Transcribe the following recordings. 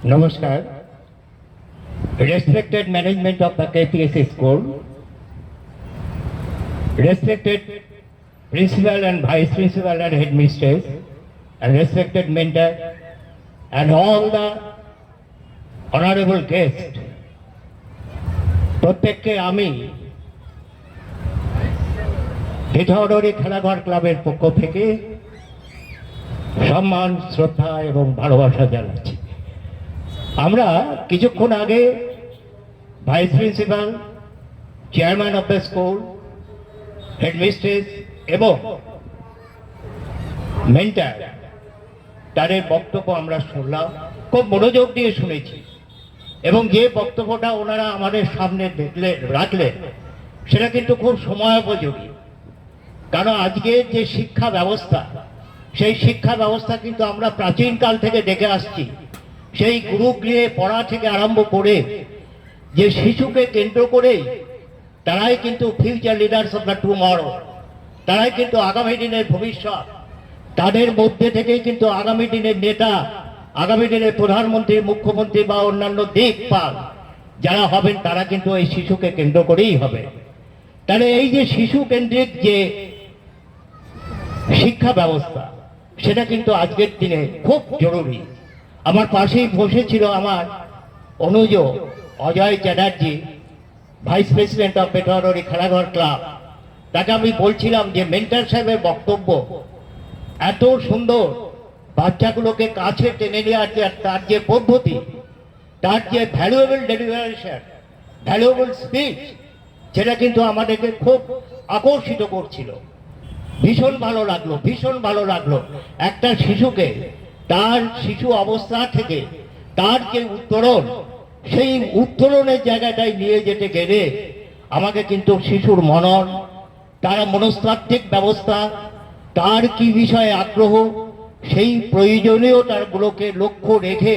Namaskar. Respected management of the KPS school, respected principal and vice principal and headmistress, and respected mentor, and all the honorable guests. প্রত্যেককে আমি ভিতরী খেলাঘর ক্লাবের পক্ষ থেকে সম্মান, শ্রদ্ধা এবং ভালোবাসা জানাচ্ছি। আমরা কিছুক্ষণ আগে vice principal, chairman of the school, headmistress এবং মেন্টার তাদের বক্তব্য আমরা শুনলাম, খুব মনোযোগ দিয়ে শুনেছি। এবং যে বক্তব্যটা ওনারা আমাদের সামনে রাখলেন সেটা কিন্তু খুব সময়োপযোগী। কারণ আজকে যে শিক্ষা ব্যবস্থা, সেই শিক্ষা ব্যবস্থা কিন্তু আমরা প্রাচীনকাল থেকে দেখে আসছি। সেই গুরুগৃহে পড়া থেকে আরম্ভ করে যে শিশুকে কেন্দ্র করেই তারাই কিন্তু future leaders of the tomorrow, তারাই কিন্তু আগামী দিনের ভবিষ্যৎ। তাদের মধ্যে থেকেই কিন্তু আগামী দিনের নেতা, আগামী দিনের প্রধানমন্ত্রী, মুখ্যমন্ত্রী বা অন্যান্য দিকপাল যারা হবেন তারা কিন্তু এই শিশুকে কেন্দ্র করেই হবে। তাহলে এই যে শিশু কেন্দ্রিক যে শিক্ষা ব্যবস্থা, সেটা কিন্তু আজকের দিনে খুব জরুরি। আমার পাশেই বসেছিল আমার অনুজ Ajay Chatterjee, vice president of Betri Khelaghar club. তাকে আমি বলছিলাম যে মেন্টার সাহেবের বক্তব্য এত সুন্দর, বাচ্চাগুলোকে কাছে টেনে নেওয়ার যে তার যে পদ্ধতি, তার যে ভ্যালুয়েবল ডেলিভারেশন, ভ্যালুয়েবল স্পিচ, সেটা কিন্তু আমাদেরকে খুব আকর্ষিত করছিল। ভীষণ ভালো লাগলো, ভীষণ ভালো লাগলো। একটা শিশুকে তার শিশু অবস্থা থেকে তার যে উত্তরণ, সেই উত্তরণের জায়গাটায় নিয়ে যেতে গেলে আমাকে কিন্তু শিশুর মনন, তার মনস্তাত্ত্বিক ব্যবস্থা, তার কি বিষয়ে আগ্রহ, সেই প্রয়োজনীয়তাগুলোকে লক্ষ্য রেখে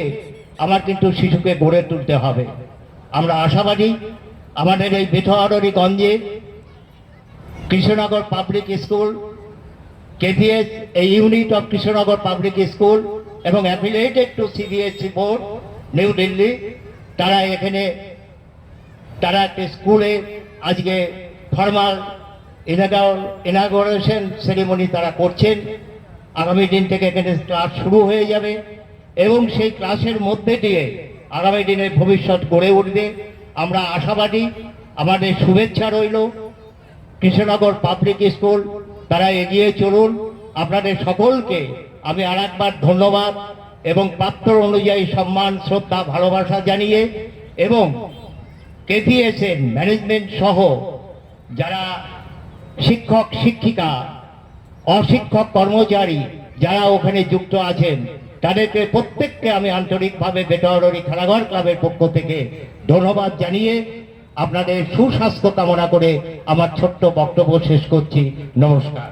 আমার কিন্তু শিশুকে গড়ে তুলতে হবে। আমরা আশাবাদী আমাদের এই বেথুয়ারীগঞ্জে Krishnanagar public school, KPS a unit of Krishnanagar Public School এবং affiliated to CBSE board new Delhi, তারা এখানে তারা একটা স্কুলে আজকে ফর্মাল ইনাগোরেশন সেরিমনি তারা করছেন। আগামী দিন থেকে এখানে ক্লাস শুরু হয়ে যাবে এবং সেই ক্লাসের মধ্যে দিয়ে আগামী দিনের ভবিষ্যৎ গড়ে উঠবে। আমরা আশাবাদী, আমাদের শুভেচ্ছা রইল। কৃষ্ণনগর পাবলিক স্কুল তারা এগিয়ে চলুন। আপনাদের সকলকে আমি আরেকবার ধন্যবাদ এবং প্রাপ্ত অনুযায়ী সম্মান, শ্রদ্ধা, ভালোবাসা জানিয়ে এবং KPS এর ম্যানেজমেন্ট সহ যারা শিক্ষক, শিক্ষিকা, অশিক্ষক কর্মচারী যারা ওখানে যুক্ত আছেন, তাদেরকে প্রত্যেককে আমি আন্তরিকভাবে বেতরী খেলাঘর ক্লাবের পক্ষ থেকে ধন্যবাদ জানিয়ে আপনাদের সুস্বাস্থ্য কামনা করে আমার ছোট্ট বক্তব্য শেষ করছি। নমস্কার।